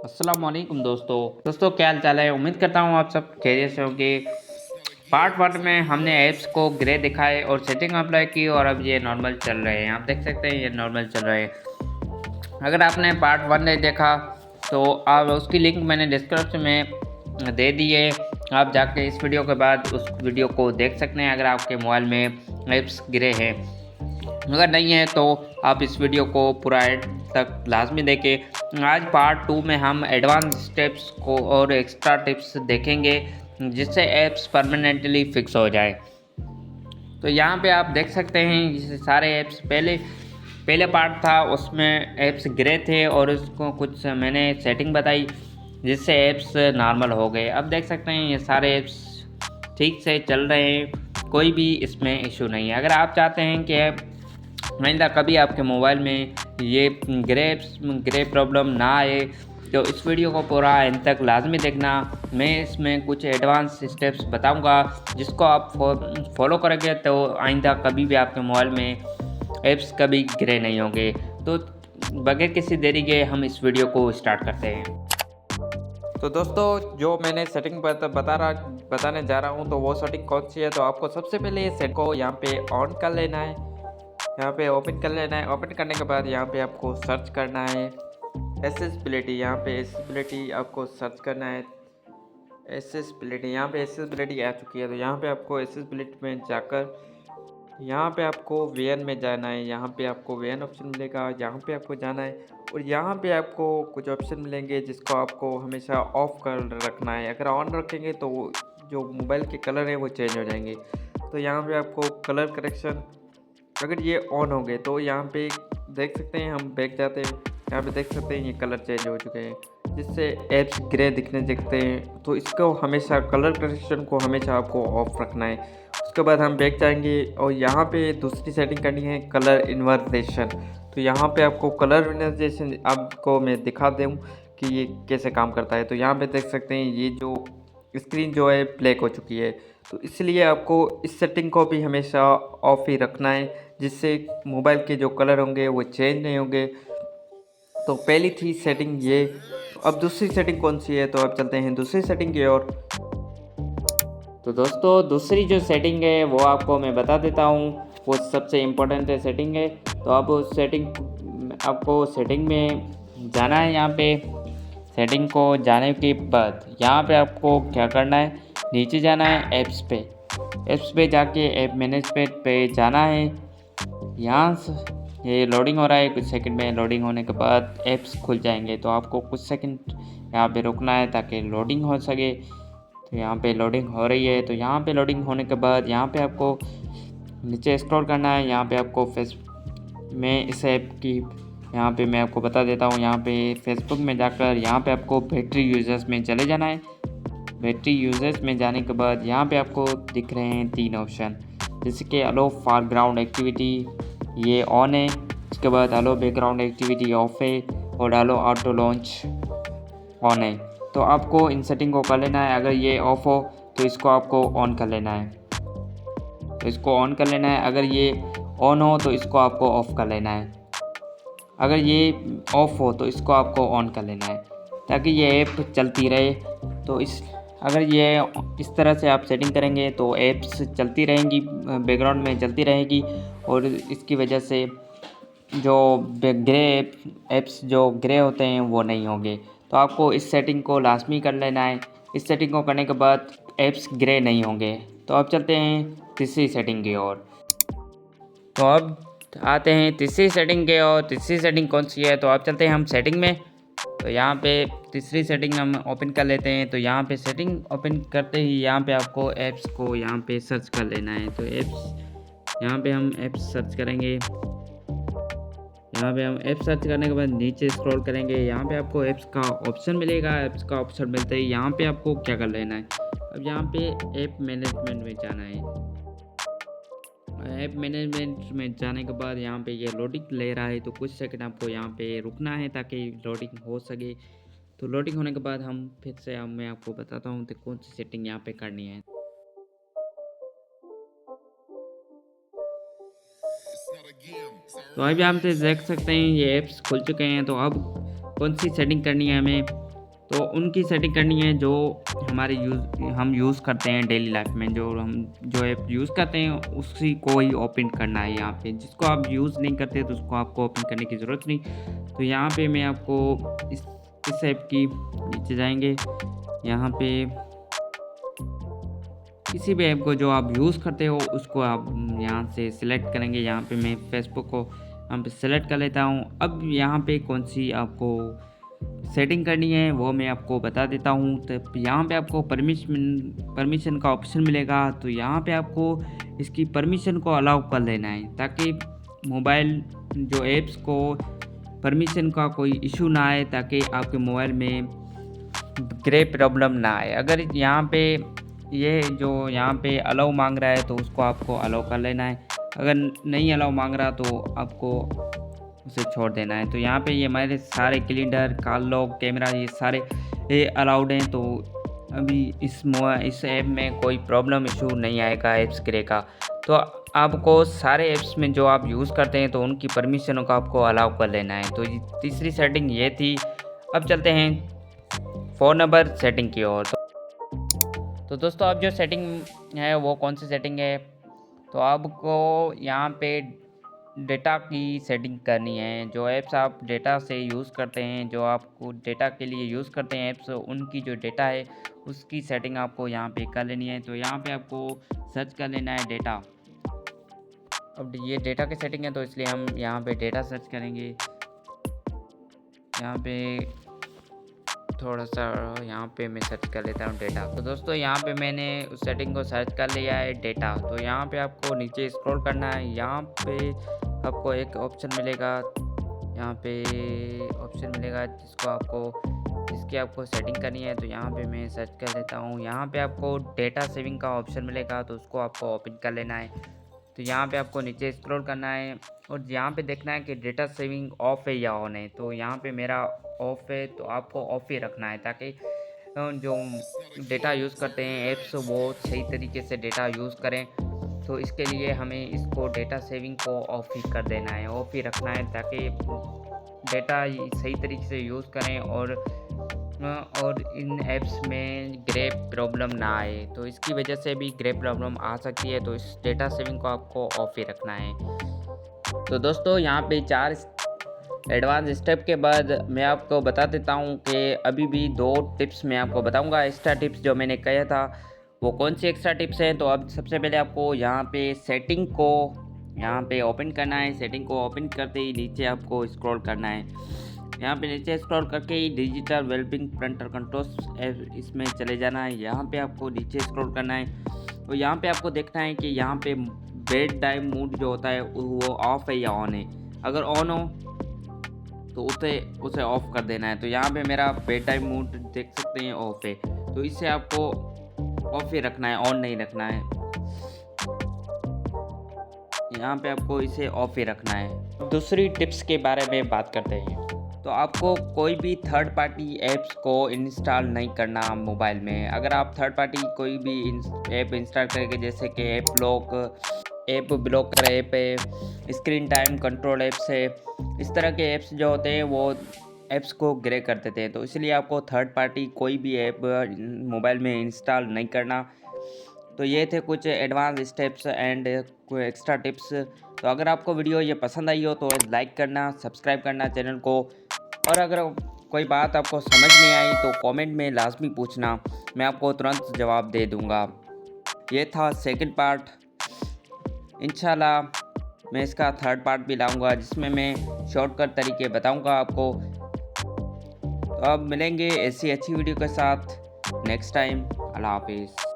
अस्सलाम वालेकुम दोस्तों क्या हाल चाल है। उम्मीद करता हूँ आप सब खैरियत से होंगे। पार्ट वन में हमने ऐप्स को ग्रे दिखाए और सेटिंग अप्लाई की और अब ये नॉर्मल चल रहे हैं। आप देख सकते हैं ये नॉर्मल चल रहे हैं। अगर आपने पार्ट वन नहीं देखा तो आप उसकी लिंक मैंने डिस्क्रिप्शन में दे दी है। आप जाके इस वीडियो के बाद उस वीडियो को देख सकते हैं अगर आपके मोबाइल में ऐप्स ग्रे हैं। अगर नहीं है तो आप इस वीडियो को पूरा एंड तक लाजमी देखें। आज पार्ट टू में हम एडवांस स्टेप्स को और एक्स्ट्रा टिप्स देखेंगे जिससे ऐप्स परमानेंटली फिक्स हो जाए। तो यहाँ पे आप देख सकते हैं जैसे सारे ऐप्स पहले पहले पार्ट था उसमें ऐप्स ग्रे थे और उसको कुछ मैंने सेटिंग बताई जिससे ऐप्स नॉर्मल हो गए। अब देख सकते हैं ये सारे ऐप्स ठीक से चल रहे हैं, कोई भी इसमें इशू नहीं है। अगर आप चाहते हैं कि ऐप आइंदा कभी आपके मोबाइल में ये ग्रे प्रॉब्लम ना आए तो इस वीडियो को पूरा एंड तक लाजमी देखना। मैं इसमें कुछ एडवांस स्टेप्स बताऊंगा जिसको आप फॉलो करेंगे तो आइंदा कभी भी आपके मोबाइल में ऐप्स कभी ग्रे नहीं होंगे। तो बगैर किसी देरी के हम इस वीडियो को स्टार्ट करते हैं। तो दोस्तों जो मैंने सेटिंग बताने जा रहा हूँ तो वो सेटिंग कौन सी है। तो आपको सबसे पहले ये सेट को यहाँ पे ऑन कर लेना है, यहाँ पे ओपन कर लेना है। ओपन करने के बाद यहाँ पे आपको सर्च करना है एसेसिबिलिटी। यहाँ पे एसेसिबिलिटी आपको सर्च करना है। एसेसिबिलिटी यहाँ पे एसेसिबिलिटी आ चुकी है तो यहाँ पे आपको एसेसिबिलिटी में जाकर यहाँ पे आपको वीएन में जाना है। यहाँ पे आपको वीएन ऑप्शन मिलेगा, यहाँ पे आपको जाना है और यहाँ पे आपको कुछ ऑप्शन मिलेंगे जिसको आपको हमेशा ऑफ कर रखना है। अगर ऑन रखेंगे तो जो मोबाइल के कलर है वो चेंज हो जाएंगे। तो यहाँ पे आपको कलर करेक्शन अगर ये ऑन हो गए तो यहाँ पे देख सकते हैं, हम बैक जाते हैं, यहाँ पे देख सकते हैं ये कलर चेंज हो चुके हैं जिससे ऐप्स ग्रे दिखने दिखते हैं। तो इसको हमेशा कलर करेक्शन को हमेशा आपको ऑफ रखना है। उसके बाद हम बैक जाएंगे और यहाँ पे दूसरी सेटिंग करनी है कलर इन्वर्जेशन। तो यहाँ पे आपको कलर इन्वर्जेशन आपको मैं दिखा दूँ कि ये कैसे काम करता है। तो यहाँ पे देख सकते हैं ये जो स्क्रीन जो है ब्लैक हो चुकी है तो इसलिए आपको इस सेटिंग को भी हमेशा ऑफ ही रखना है जिससे मोबाइल के जो कलर होंगे वो चेंज नहीं होंगे। तो पहली थी सेटिंग ये। अब दूसरी सेटिंग कौन सी है तो अब चलते हैं दूसरी सेटिंग की ओर। तो दोस्तों दूसरी जो सेटिंग है वो आपको मैं बता देता हूँ, वो सबसे इम्पोर्टेंट है सेटिंग है। तो अब आपको सेटिंग में जाना है। यहाँ पे सेटिंग को जाने के बाद यहाँ पे आपको क्या करना है, नीचे जाना है ऐप्स पे जाके ऐप मैनेजमेंट पे जाना है। यहाँ से ये लोडिंग हो रहा है, कुछ सेकंड में लोडिंग होने के बाद ऐप्स खुल जाएंगे। तो आपको कुछ सेकंड यहाँ पे रुकना है ताकि लोडिंग हो सके। तो यहाँ पे लोडिंग हो रही है। तो यहाँ पे लोडिंग होने के बाद यहाँ पे आपको नीचे स्क्रॉल करना है। यहाँ पे आपको में इस ऐप की यहाँ पे मैं आपको बता देता हूँ। यहाँ पे फेसबुक में जाकर यहाँ पे आपको बैटरी यूजर्स में चले जाना है। बैटरी यूजर्स में जाने के बाद यहाँ पे आपको दिख रहे हैं 3 ऑप्शन, जैसे कि अलो फॉरग्राउंड एक्टिविटी ये ऑन है, उसके बाद अलो बैकग्राउंड एक्टिविटी ऑफ है और अलो ऑटो लॉन्च ऑन है। तो आपको इन सेटिंग को कर लेना है। अगर ये ऑफ हो तो इसको आपको ऑन कर लेना है, तो इसको ऑन कर लेना है। अगर ये ऑन हो तो इसको आपको ऑफ़ कर लेना है। अगर ये ऑफ़ हो तो इसको आपको ऑन कर लेना है ताकि ये ऐप चलती रहे। तो अगर ये इस तरह से आप सेटिंग करेंगे तो ऐप्स चलती रहेंगी, बैकग्राउंड में चलती रहेगी और इसकी वजह से जो ग्रे ऐप्स जो ग्रे होते हैं वो नहीं होंगे। तो आपको इस सेटिंग को लाजमी कर लेना है। इस सेटिंग को करने के बाद ऐप्स ग्रे नहीं होंगे। तो अब चलते हैं तीसरी सेटिंग की ओर। तो अब आते हैं तीसरी सेटिंग के, और तीसरी सेटिंग कौन सी है तो अब चलते हैं हम सेटिंग में। तो यहाँ पे तीसरी सेटिंग हम ओपन कर लेते हैं। तो यहाँ पे सेटिंग ओपन करते ही यहाँ पे आपको ऐप्स को यहाँ पे सर्च कर लेना है। तो यहाँ पे हम ऐप्स सर्च करेंगे। यहाँ पे हम ऐप सर्च करने के बाद नीचे स्क्रॉल करेंगे, यहाँ पे आपको ऐप्स का ऑप्शन मिलेगा। ऐप्स का ऑप्शन मिलते ही यहाँ पे आपको क्या कर लेना है, अब यहाँ पे ऐप मैनेजमेंट में जाना है। ऐप मैनेजमेंट में जाने के बाद यहाँ पे ये लोडिंग ले रहा है तो कुछ सेकंड आपको यहाँ पे रुकना है ताकि लोडिंग हो सके। तो लोडिंग होने के बाद हम फिर से मैं आपको बताता हूँ कि कौन सी सेटिंग यहाँ पे करनी है। तो अभी आप देख सकते हैं ये ऐप्स खुल चुके हैं। तो अब कौन सी सेटिंग करनी है हमें, तो उनकी सेटिंग करनी है जो हमारे हम यूज़ करते हैं डेली लाइफ में, जो ऐप यूज़ करते हैं उसी को ही ओपन करना है यहाँ पे। जिसको आप यूज़ नहीं करते तो उसको आपको ओपन करने की ज़रूरत नहीं। तो यहाँ पे मैं आपको इस ऐप की नीचे जाएंगे, यहाँ पे किसी भी ऐप को जो आप यूज़ करते हो उसको आप यहाँ से सिलेक्ट करेंगे। यहाँ पे मैं फेसबुक को यहाँ पे सिलेक्ट कर लेता हूँ। अब यहाँ पे कौन सी आपको सेटिंग करनी है वो मैं आपको बता देता हूँ। तो यहाँ पे आपको परमिशन का ऑप्शन मिलेगा। तो यहाँ पे आपको इसकी परमिशन को अलाउ कर लेना है ताकि मोबाइल जो ऐप्स को परमिशन का कोई इशू ना आए, ताकि आपके मोबाइल में ग्रे प्रॉब्लम ना आए। अगर यहाँ पे ये जो यहाँ पे अलाउ मांग रहा है तो उसको आपको अलाउ कर लेना है। अगर नहीं अलाउ मांग रहा तो आपको उसे छोड़ देना है। तो यहाँ पे ये हमारे सारे कैलेंडर, कॉल लॉग, कैमरा ये सारे ये अलाउड हैं। तो अभी इस ऐप में कोई प्रॉब्लम इशू नहीं आएगा ऐप्स ग्रे का। तो आपको सारे ऐप्स में जो आप यूज़ करते हैं तो उनकी परमिशनों को आपको अलाउ कर लेना है। तो तीसरी सेटिंग ये थी। अब चलते हैं फ़ोन नंबर सेटिंग की ओर। तो दोस्तों अब जो सेटिंग है वो कौन सी सेटिंग है, तो आपको यहाँ पे डेटा की सेटिंग करनी है। जो ऐप्स आप डेटा से यूज़ करते हैं, जो आपको डेटा के लिए यूज़ करते हैं ऐप्स, उनकी जो डेटा है उसकी सेटिंग आपको यहाँ पे कर लेनी है। तो यहाँ पे आपको सर्च कर लेना है डेटा। अब ये डेटा की सेटिंग है तो इसलिए हम यहाँ पे डेटा सर्च करेंगे। यहाँ पे थोड़ा सा यहाँ पे मैं सर्च कर लेता हूँ डेटा। तो दोस्तों यहाँ पे मैंने उस सेटिंग को सर्च कर लिया है डेटा। तो यहाँ पे आपको नीचे स्क्रॉल करना है। यहाँ पे आपको एक ऑप्शन मिलेगा, यहाँ पे ऑप्शन मिलेगा जिसकी आपको सेटिंग करनी है। तो यहाँ पे मैं सर्च कर लेता हूँ। यहाँ पे आपको डेटा सेविंग का ऑप्शन मिलेगा, तो उसको आपको ओपन कर लेना है। तो यहाँ पे आपको नीचे स्क्रॉल करना है और यहाँ पे देखना है कि डेटा सेविंग ऑफ है या ऑन है। तो यहाँ पे मेरा ऑफ है, तो आपको ऑफ ही रखना है ताकि जो डेटा यूज़ करते हैं ऐप्स वो सही तरीके से डेटा यूज़ करें। तो इसके लिए हमें इसको डेटा सेविंग को ऑफ ही कर देना है, ऑफ ही रखना है ताकि डेटा सही तरीके से यूज़ करें और इन ऐप्स में ग्रे प्रॉब्लम ना आए। तो इसकी वजह से भी ग्रे प्रॉब्लम आ सकती है, तो इस डेटा सेविंग को आपको ऑफ ही रखना है। तो दोस्तों यहाँ पे 4 एडवांस स्टेप के बाद मैं आपको बता देता हूँ कि अभी भी 2 टिप्स मैं आपको बताऊँगा। एक्स्ट्रा टिप्स जो मैंने कहा था वो कौन सी एक्स्ट्रा टिप्स हैं। तो अब सबसे पहले आपको यहाँ पे सेटिंग को यहाँ पे ओपन करना है। सेटिंग को ओपन करते ही नीचे आपको स्क्रॉल करना है। यहाँ पे नीचे स्क्रॉल करके ही डिजिटल वेलबिंग प्रिंटर कंट्रोल्स इसमें चले जाना है। यहाँ पे आपको नीचे स्क्रॉल करना है। तो यहाँ पे आपको देखना है कि यहाँ पे बेड टाइम मोड जो होता है वो ऑफ है या ऑन है। अगर ऑन हो तो उसे ऑफ कर देना है। तो यहाँ पे मेरा बेड टाइम मोड देख सकते हैं ऑफ है, तो इसे आपको ऑफ ही रखना है, ऑन नहीं रखना है। यहाँ पे आपको इसे ऑफ ही रखना है। दूसरी टिप्स के बारे में बात करते हैं। तो आपको कोई भी थर्ड पार्टी ऐप्स को इंस्टॉल नहीं करना मोबाइल में। अगर आप थर्ड पार्टी कोई भी ऐप इंस्टॉल करेंगे, जैसे कि ऐप ब्लॉकर ऐप है, स्क्रीन टाइम कंट्रोल ऐप्स है, इस तरह के ऐप्स जो होते हैं वो ऐप्स को ग्रे कर देते हैं। तो इसलिए आपको थर्ड पार्टी कोई भी ऐप मोबाइल में इंस्टॉल नहीं करना। तो ये थे कुछ एडवांस स्टेप्स एंड कोई एक्स्ट्रा टिप्स। तो अगर आपको वीडियो ये पसंद आई हो तो लाइक करना, सब्सक्राइब करना चैनल को, और अगर कोई बात आपको समझ नहीं आई तो कमेंट में लाजमी पूछना, मैं आपको तुरंत जवाब दे दूँगा। ये था सेकंड पार्ट। इंशाल्लाह मैं इसका थर्ड पार्ट भी लाऊंगा जिसमें मैं शॉर्टकट तरीके बताऊंगा आपको। तो अब मिलेंगे ऐसी अच्छी वीडियो के साथ नेक्स्ट टाइम। अल्लाह हाफिज़।